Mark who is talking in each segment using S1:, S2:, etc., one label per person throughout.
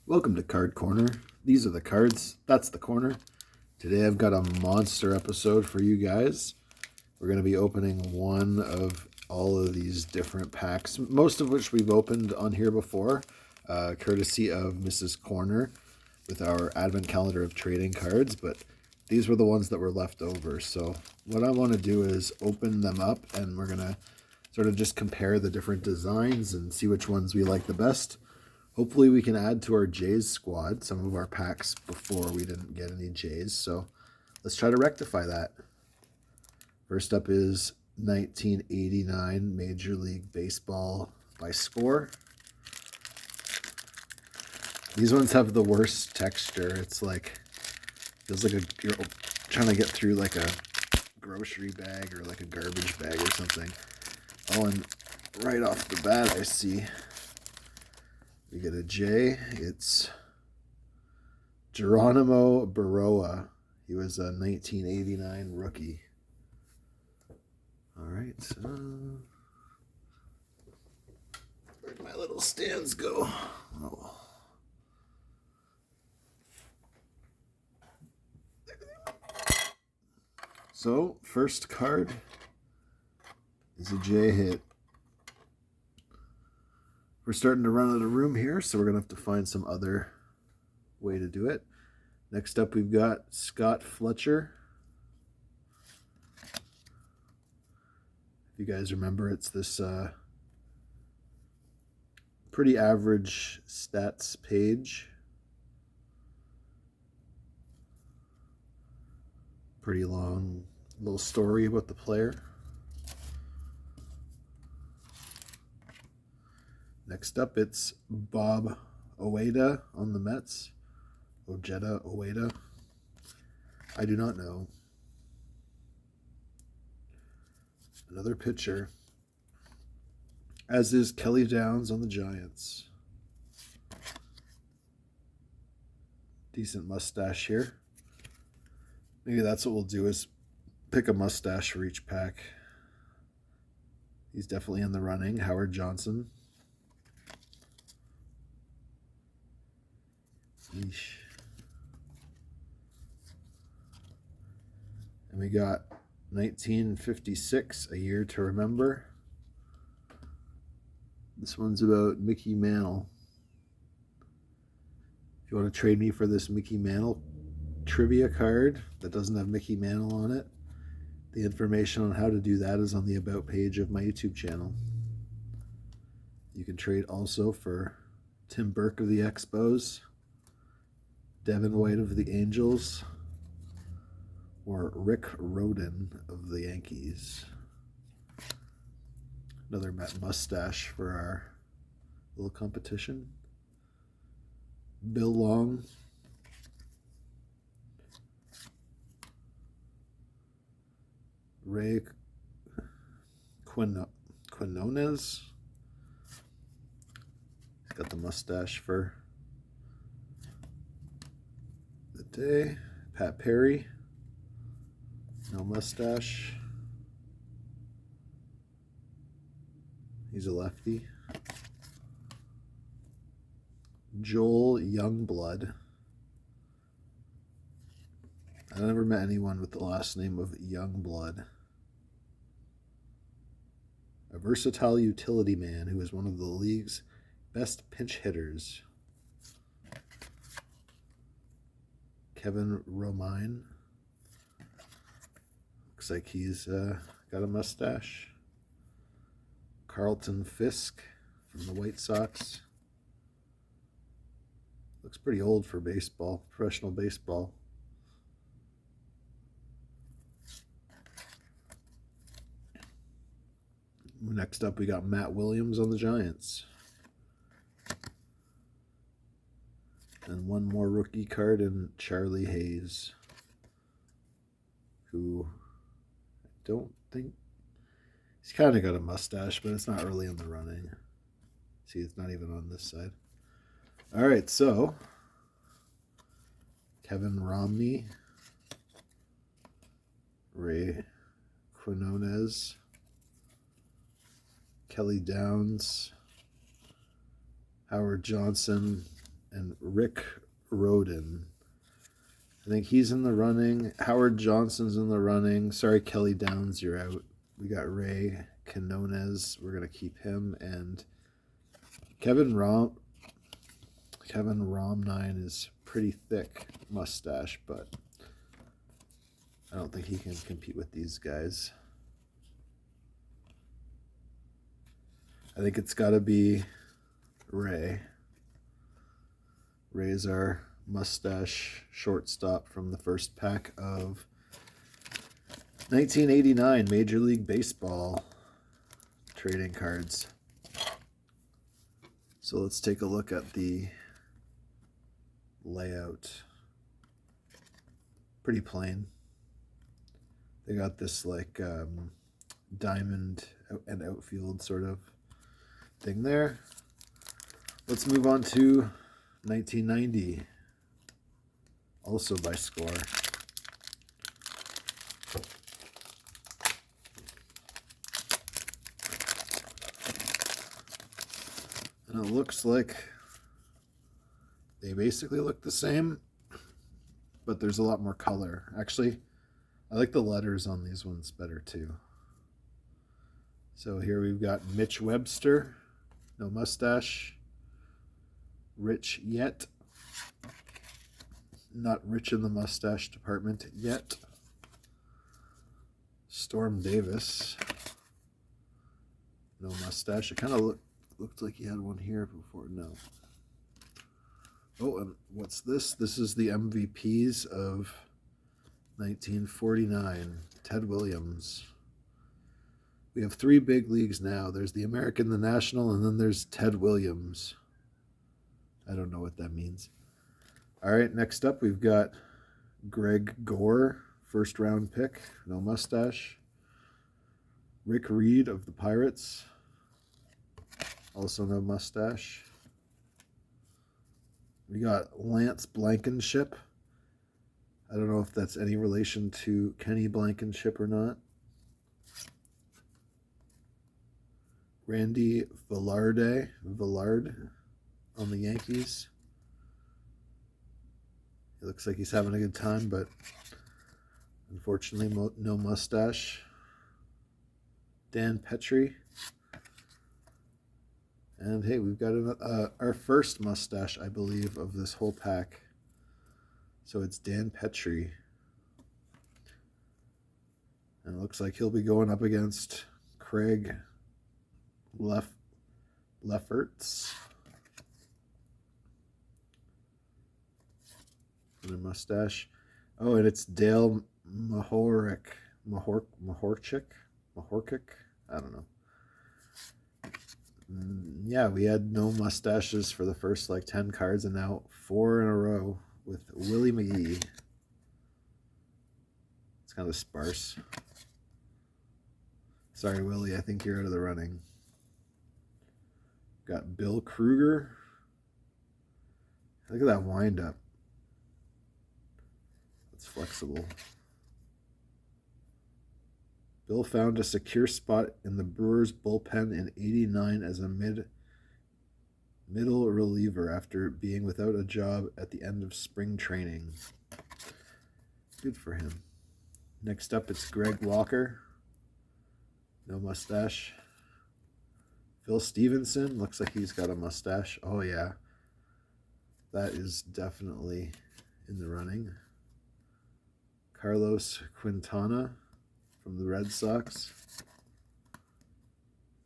S1: Welcome to Card Corner. These are the cards. That's the corner. Today I've got a monster episode for you guys. We're going to be opening one of all of these different packs, most of which we've opened on here before, courtesy of Mrs. Corner with our advent calendar of trading cards, but these were the ones that were left over. So what I want to do is open them up, and we're going to sort of just compare the different designs and see which ones we like the best. Hopefully we can add to our Jays squad some of our packs before we didn't get any Jays. So let's try to rectify that. First up is 1989 Major League Baseball by score. These ones have the worst texture. It's like, feels like you're trying to get through like a grocery bag or like a garbage bag or something. Oh, and right off the bat I see we get a J. It's Geronimo Baroa. He was a 1989 rookie. All right. Where'd my little stands go? Oh. So, first card is a J hit. We're starting to run out of room here, so we're going to have to find some other way to do it. Next up, we've got Scott Fletcher. If you guys remember, it's this pretty average stats page. Pretty long little story about the player. Next up, it's Bob Ojeda on the Mets. Ojeda. I do not know. Another pitcher. As is Kelly Downs on the Giants. Decent mustache here. Maybe that's what we'll do, is pick a mustache for each pack. He's definitely in the running. Howard Johnson. Yeesh. And we got 1956, A Year to Remember. This one's about Mickey Mantle. If you want to trade me for this Mickey Mantle trivia card that doesn't have Mickey Mantle on it, the information on how to do that is on the About page of my YouTube channel. You can trade also for Tim Burke of the Expos, Devin White of the Angels, or Rick Rhoden of the Yankees. Another mustache for our little competition. Bill Long. Ray Quinones. He's got the mustache for the day. Pat Perry. No mustache. He's a lefty. Joel Youngblood. I never met anyone with the last name of Youngblood. A versatile utility man who is one of the league's best pinch hitters. Kevin Romine. Looks like he's got a mustache. Carlton Fisk from the White Sox. Looks pretty old for baseball, professional baseball. Next up, we got Matt Williams on the Giants. And one more rookie card in Charlie Hayes, who I don't think, he's kind of got a mustache, but it's not really in the running. See, it's not even on this side. All right, so Kevin Romney, Ray Quinones, Kelly Downs, Howard Johnson, and Rick Rhoden. I think he's in the running. Howard Johnson's in the running. Sorry, Kelly Downs, you're out. We got Ray Quinones. We're going to keep him. And Kevin Romnine is pretty thick mustache, but I don't think he can compete with these guys. I think it's got to be Ray. Ray's our mustache shortstop from the first pack of 1989 Major League Baseball trading cards. So let's take a look at the layout. Pretty plain. They got this like diamond and outfield sort of thing there. Let's move on to 1990, also by Score. And it looks like they basically look the same, but there's a lot more color. Actually, I like the letters on these ones better too. So here we've got Mitch Webster, no mustache. Rich yet. Not rich in the mustache department yet. Storm Davis, no mustache. It kind of looked like he had one here before. No. Oh, and what's this? This is the MVPs of 1949. Ted Williams. We have 3 big leagues now. There's the American, the National, and then there's Ted Williams. I don't know what that means. All right, next up we've got Greg Gore, first round pick, no mustache. Rick Reed of the Pirates, also no mustache. We got Lance Blankenship. I don't know if that's any relation to Kenny Blankenship or not. Randy Villard on the Yankees. He looks like he's having a good time, but unfortunately no mustache. Dan Petrie. And hey, we've got our first mustache, I believe, of this whole pack. So it's Dan Petrie. And it looks like he'll be going up against Craig Lefferts. And a mustache. Oh, and it's Dale Mahorchik. I don't know. Yeah, we had no mustaches for the first like 10 cards, and now 4 in a row with Willie McGee. It's kind of sparse. Sorry, Willie, I think you're out of the running. Got Bill Kruger. Look at that wind up. It's flexible. Bill found a secure spot in the Brewers bullpen in '89 as a middle reliever after being without a job at the end of spring training. Good for him. Next up, it's Greg Walker. No mustache. Phil Stevenson. Looks like he's got a mustache. Oh, yeah. That is definitely in the running. Carlos Quintana from the Red Sox.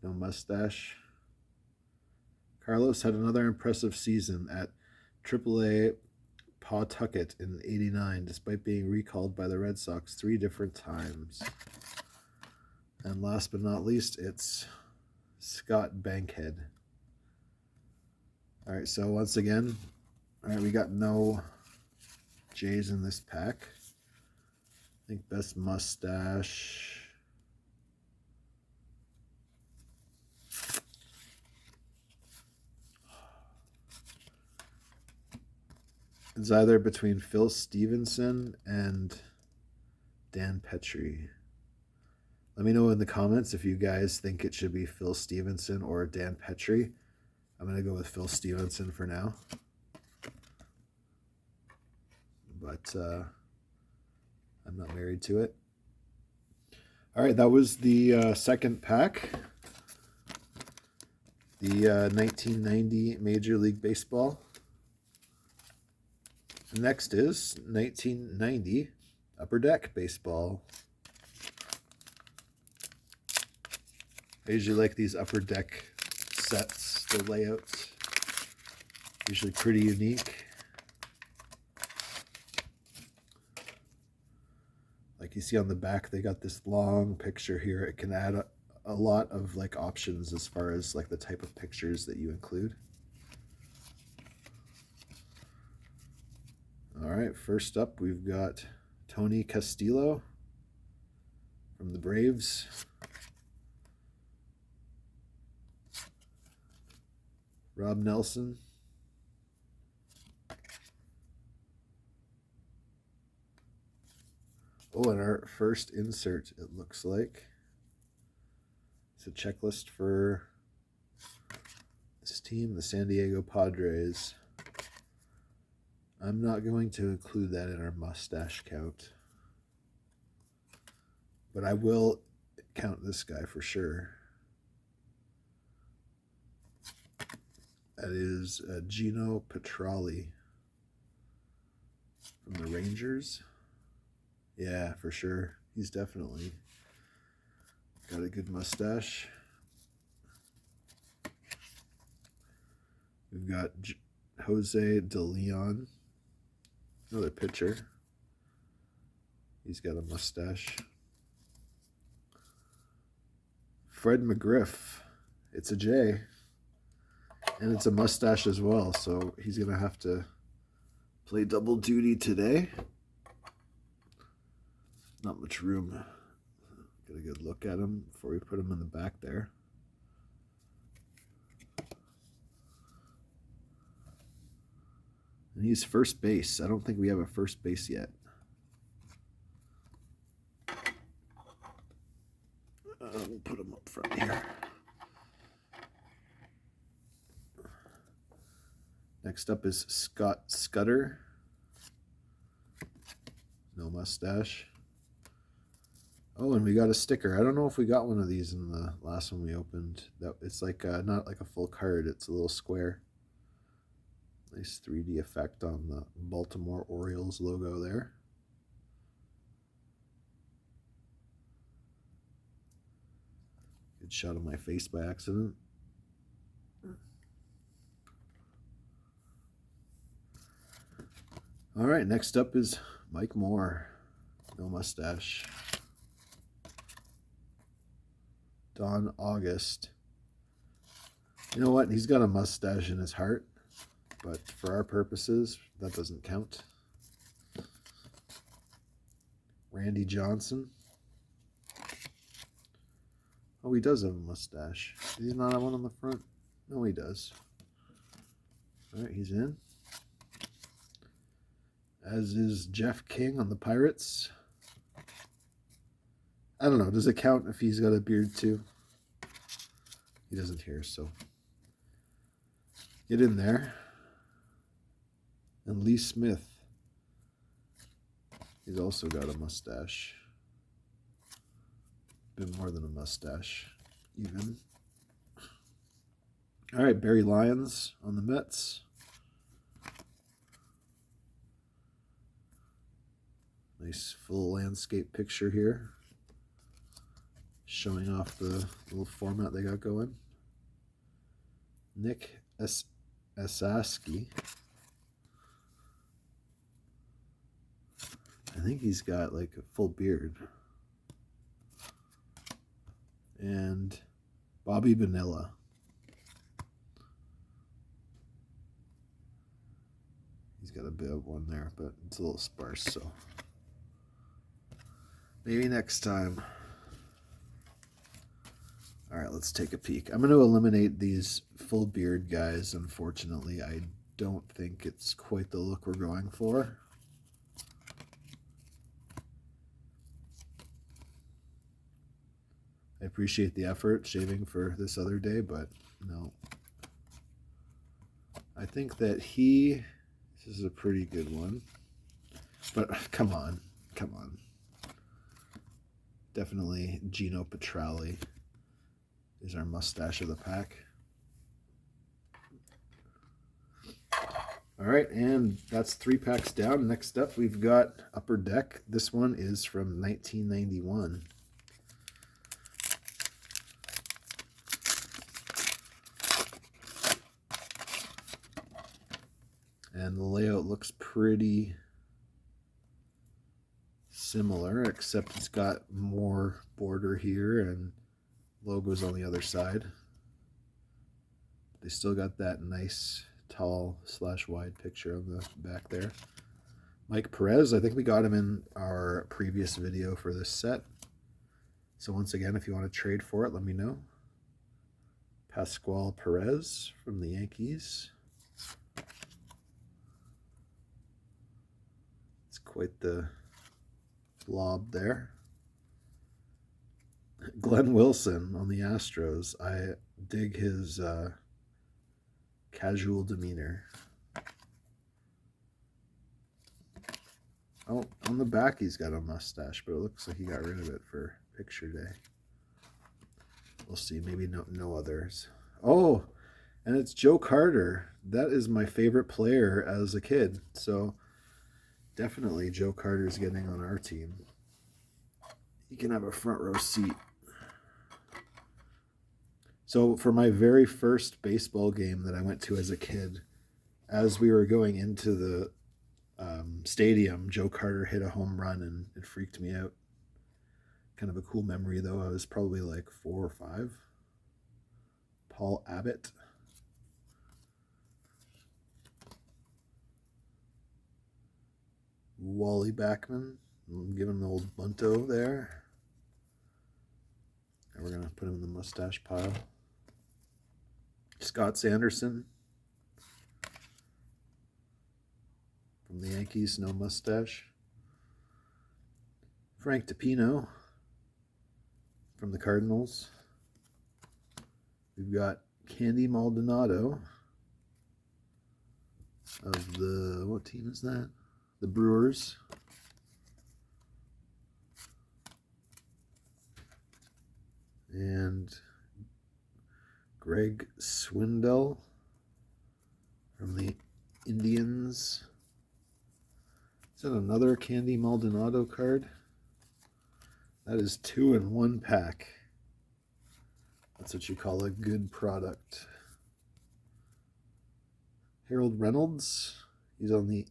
S1: No mustache. Carlos had another impressive season at AAA Pawtucket in '89, despite being recalled by the Red Sox 3 different times. And last but not least, it's Scott Bankhead. All right, so once again, all right, we got no Jays in this pack. I think best mustache. It's either between Phil Stevenson and Dan Petrie. Let me know in the comments if you guys think it should be Phil Stevenson or Dan Petrie. I'm going to go with Phil Stevenson for now. but I'm not married to it. All right, that was the second pack. The 1990 Major League Baseball. Next is 1990 Upper Deck Baseball. I usually like these Upper Deck sets, the layouts. Usually pretty unique. Like you see on the back, they got this long picture here. It can add a lot of like options as far as like the type of pictures that you include. All right, first up we've got Tony Castillo from the Braves. Rob Nelson. Oh, and our first insert, it looks like. It's a checklist for this team, the San Diego Padres. I'm not going to include that in our mustache count, but I will count this guy for sure. That is Gino Petralli from the Rangers. Yeah, for sure. He's definitely got a good mustache. We've got Jose De Leon, another pitcher. He's got a mustache. Fred McGriff. It's a J. And it's a mustache as well, so he's going to have to play double duty today. Not much room. Get a good look at him before we put him in the back there. And he's first base. I don't think we have a first base yet. We'll put him up front here. Next up is Scott Scudder. No mustache. Oh, and we got a sticker. I don't know if we got one of these in the last one we opened. It's like not like a full card. It's a little square. Nice 3D effect on the Baltimore Orioles logo there. Good shot of my face by accident. All right, next up is Mike Moore. No mustache. Don August. You know what? He's got a mustache in his heart, but for our purposes, that doesn't count. Randy Johnson. Oh, he does have a mustache. Does he not have one on the front? No, he does. All right, he's in. As is Jeff King on the Pirates. I don't know. Does it count if he's got a beard too? He doesn't hear, so get in there. And Lee Smith. He's also got a mustache. Bit more than a mustache, even. All right, Barry Lyons on the Mets. Nice full landscape picture here, showing off the little format they got going. Nick Esaski. I think he's got like a full beard. And Bobby Bonilla. He's got a bit of one there, but it's a little sparse, so maybe next time. All right, let's take a peek. I'm going to eliminate these full beard guys, unfortunately. I don't think it's quite the look we're going for. I appreciate the effort shaving for this other day, but no. I think that this is a pretty good one. But come on. Come on. Definitely Gino Petralli is our mustache of the pack. All right, and that's 3 packs down. Next up, we've got Upper Deck. This one is from 1991. And the layout looks pretty similar, except it's got more border here and logos on the other side. They still got that nice tall / wide picture on the back there. Mike Perez, I think we got him in our previous video for this set. So once again, if you want to trade for it, let me know. Pascual Perez from the Yankees. It's quite the blob there. Glenn Wilson on the Astros. I dig his casual demeanor. Oh, on the back he's got a mustache, but it looks like he got rid of it for picture day. We'll see. Maybe no others. Oh, and it's Joe Carter. That is my favorite player as a kid. So definitely Joe Carter's getting on our team. He can have a front row seat. So for my very first baseball game that I went to as a kid, as we were going into the stadium, Joe Carter hit a home run and it freaked me out. Kind of a cool memory though. I was probably like 4 or 5. Paul Abbott. Wally Backman. Give him the old bunto there. And we're going to put him in the mustache pile. Scott Sanderson from the Yankees, no mustache. Frank DiPino from the Cardinals. We've got Candy Maldonado of the, what team is that? The Brewers. And Greg Swindell from the Indians. Is that another Candy Maldonado card? That is 2 in 1 pack. That's what you call a good product. Harold Reynolds. He's on the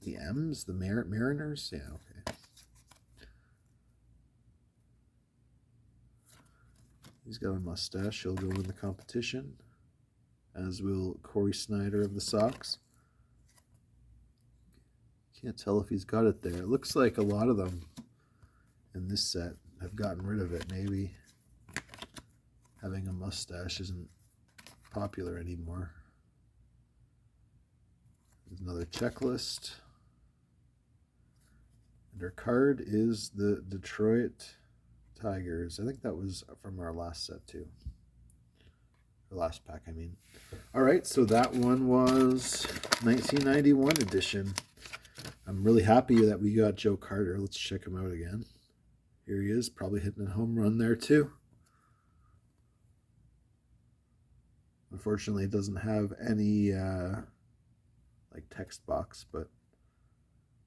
S1: M's, the Mariners. Yeah, okay. He's got a mustache. He'll go in the competition, as will Corey Snyder of the Sox. Can't tell if he's got it there. It looks like a lot of them in this set have gotten rid of it. Maybe having a mustache isn't popular anymore. There's another checklist. And our card is the Detroit Tigers. I think that was from our last set too. The last pack, I mean. All right, so that one was 1991 edition. I'm really happy that we got Joe Carter. Let's check him out again. Here he is, probably hitting a home run there too. Unfortunately, it doesn't have any like text box, but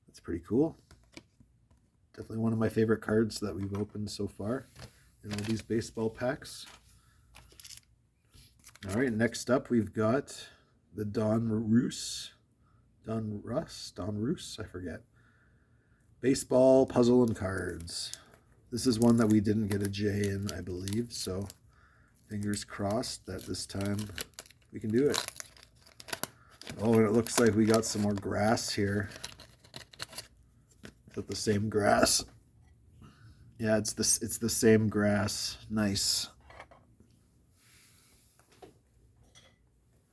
S1: that's pretty cool. Definitely one of my favorite cards that we've opened so far in all these baseball packs. All right, next up we've got the Donruss, I forget. Baseball puzzle and cards. This is one that we didn't get a J in, I believe, so fingers crossed that this time we can do it. Oh, and it looks like we got some more grass here. Is that the same grass? Yeah, it's the same grass. Nice.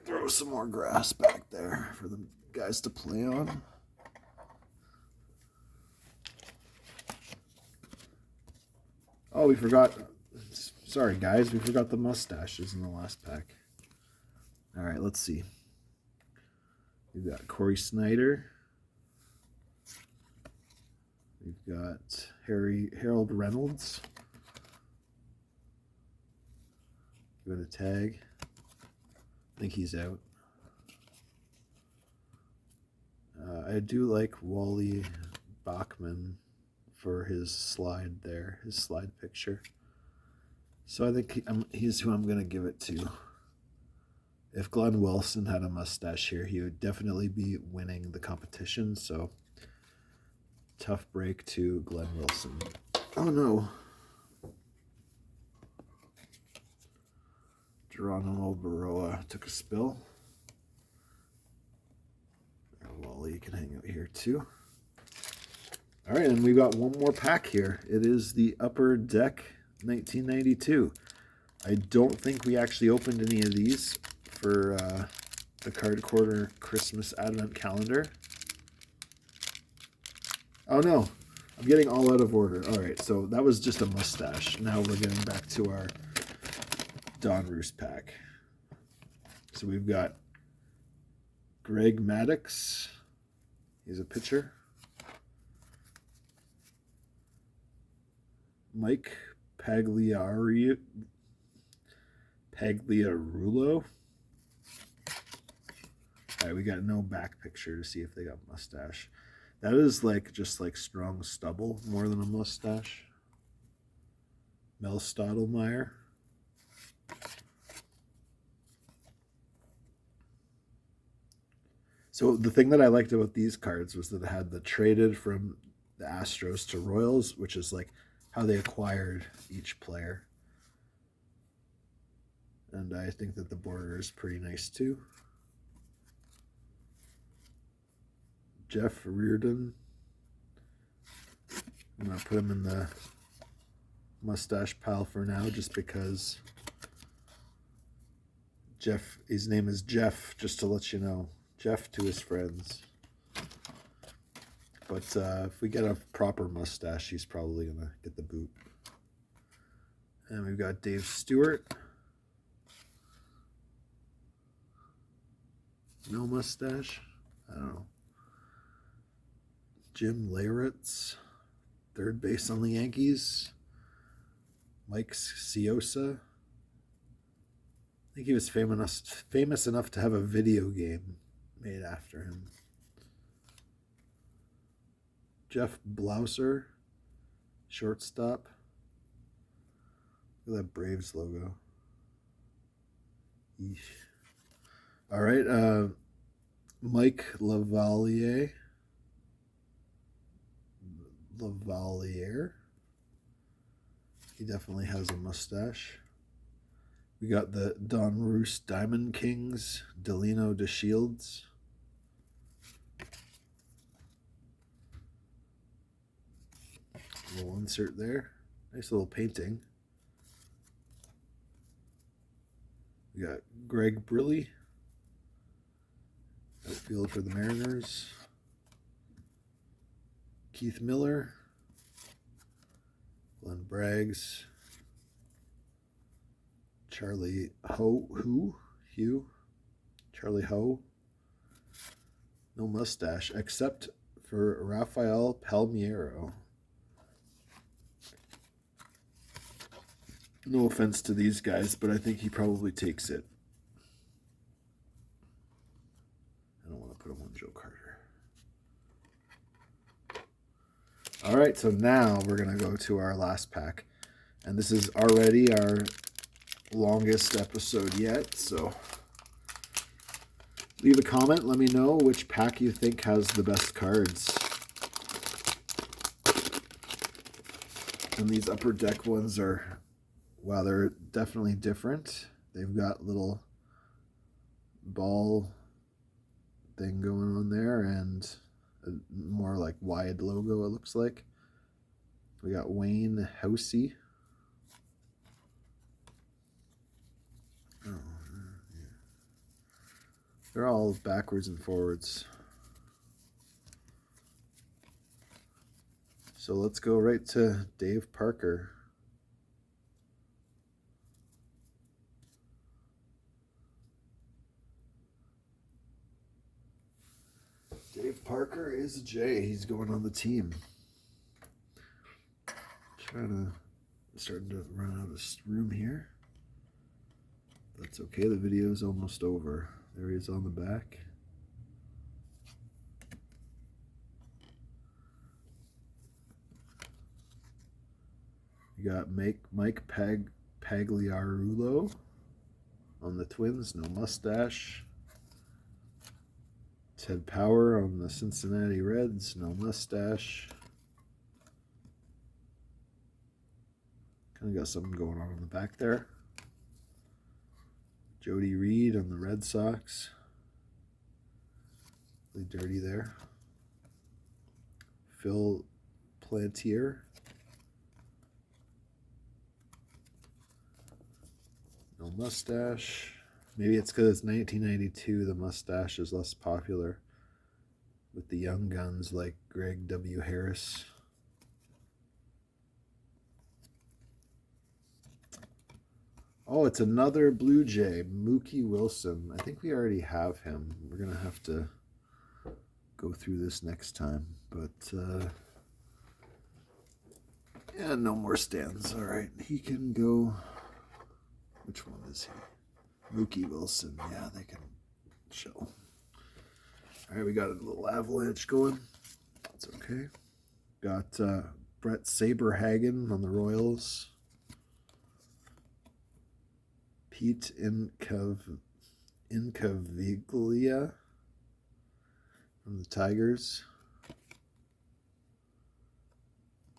S1: Throw some more grass back there for the guys to play on. Oh, we forgot. Sorry, guys. We forgot the mustaches in the last pack. All right, let's see. We've got Corey Snyder. We've got Harold Reynolds. Give it a tag. I think he's out. I do like Wally Bachman for his slide there, his slide picture. So I think he's who I'm going to give it to. If Glenn Wilson had a mustache here, he would definitely be winning the competition. So tough break to Glenn Wilson. Oh no. Geronimo Baroa took a spill. Wally can hang out here too. All right, and we got one more pack here. It is the Upper Deck 1992. I don't think we actually opened any of these for the Card Quarter Christmas Advent Calendar. Oh no, I'm getting all out of order. All right, so that was just a mustache. Now we're getting back to our Donruss pack. So we've got Greg Maddux. He's a pitcher. Mike Pagliarulo. All right, we got no back picture to see if they got mustache. That is like just like strong stubble more than a mustache. Mel Stottlemyre. So the thing that I liked about these cards was that it had the traded from the Astros to Royals, which is like how they acquired each player. And I think that the border is pretty nice too. Jeff Reardon. I'm going to put him in the mustache pile for now just because Jeff, his name is Jeff, just to let you know. Jeff to his friends. But if we get a proper mustache, he's probably going to get the boot. And we've got Dave Stewart. No mustache? I don't know. Jim Leyritz, third base on the Yankees. Mike Ciosa. I think he was famous enough to have a video game made after him. Jeff Blauser, shortstop. Look at that Braves logo. Eesh. All right, Mike Lavalier. He definitely has a mustache. We got the Donruss Diamond Kings, Delino DeShields. Little insert there. Nice little painting. We got Greg Briley, outfield for the Mariners. Keith Miller, Glenn Braggs, Charlie Charlie Ho. No mustache, except for Rafael Palmeiro. No offense to these guys, but I think he probably takes it. I don't want to put him on Joe Carter. All right, so now we're going to go to our last pack. And this is already our longest episode yet, so leave a comment. Let me know which pack you think has the best cards. And these Upper Deck ones are, wow, they're definitely different. They've got little ball thing going on there and a more like wide logo, it looks like. We got Wayne Housey. Oh, yeah. They're all backwards and forwards. So let's go right to Dave Parker. Dave Parker is a J. He's going on the team. Starting to run out of room here. That's okay, the video is almost over. There he is on the back. You got Mike Pagliarulo on the Twins, no mustache. Ted Power on the Cincinnati Reds, no mustache. Kind of got something going on in the back there. Jody Reed on the Red Sox. Really dirty there. Phil Plantier. No mustache. Maybe it's because it's 1992, the mustache is less popular with the young guns like Greg W. Harris. Oh, it's another Blue Jay, Mookie Wilson. I think we already have him. We're going to have to go through this next time. But, yeah, no more stands. All right, he can go. Which one is he? Mookie Wilson. Yeah, they can show. All right, we got a little avalanche going. That's okay. Got Brett Saberhagen on the Royals. Pete Incaviglia from the Tigers.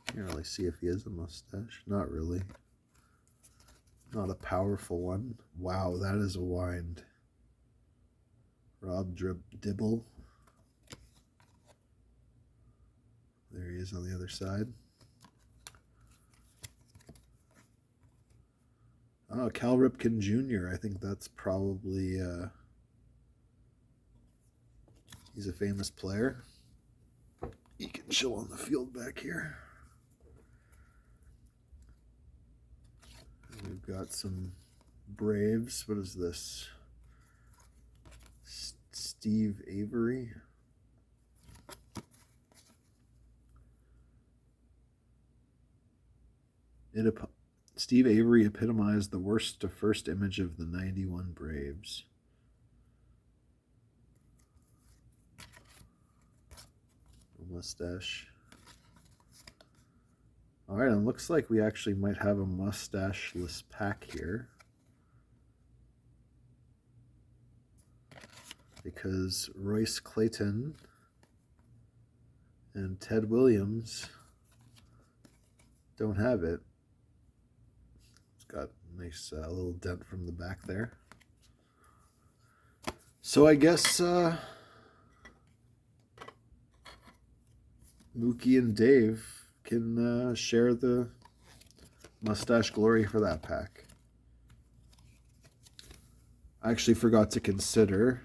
S1: Can't really see if he has a mustache. Not really. Not a powerful one. Wow, that is a wind. Rob Dibble. There he is on the other side. Oh, Cal Ripken Jr. I think that's probably, he's a famous player. He can chill on the field back here. And we've got some Braves. What is this? Steve Avery. Steve Avery epitomized the worst to first image of the 91 Braves. A mustache. All right, and looks like we actually might have a mustache-less pack here. Because Royce Clayton and Ted Williams don't have it. Got a nice little dent from the back there. So I guess Mookie and Dave can share the mustache glory for that pack. I actually forgot to consider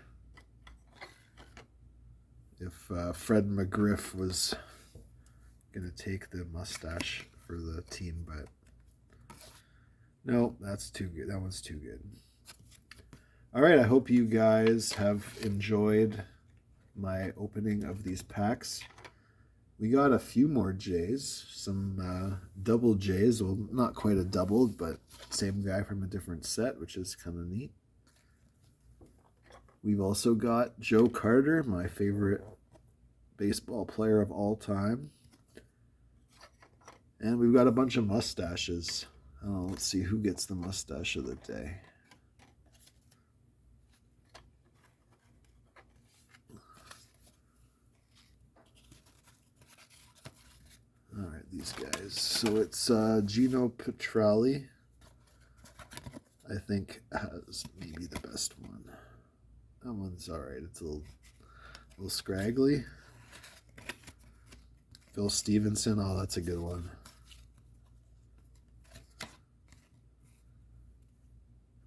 S1: if Fred McGriff was going to take the mustache for the team, but no, that's too good. That one's too good. All right, I hope you guys have enjoyed my opening of these packs. We got a few more J's, some double J's. Well, not quite a double, but same guy from a different set, which is kind of neat. We've also got Joe Carter, my favorite baseball player of all time. And we've got a bunch of mustaches. Oh, let's see who gets the mustache of the day. All right, these guys. So it's Gino Petralli. I think has maybe the best one. That one's all right. It's a little scraggly. Phil Stevenson. Oh, that's a good one.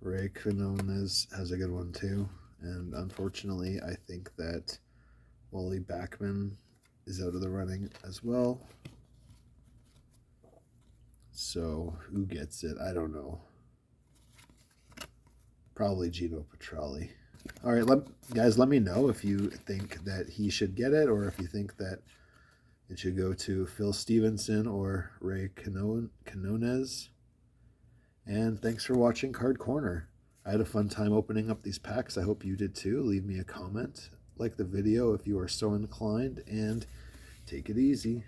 S1: Ray Quinones has a good one too. And unfortunately, I think that Wally Backman is out of the running as well. So who gets it? I don't know. Probably Gino Petralli. All right, guys, let me know if you think that he should get it or if you think that It should go to Phil Stevenson or Ray Quinones. And thanks for watching Card Corner. I had a fun time opening up these packs. I hope you did too. Leave me a comment, like the video if you are so inclined, and take it easy.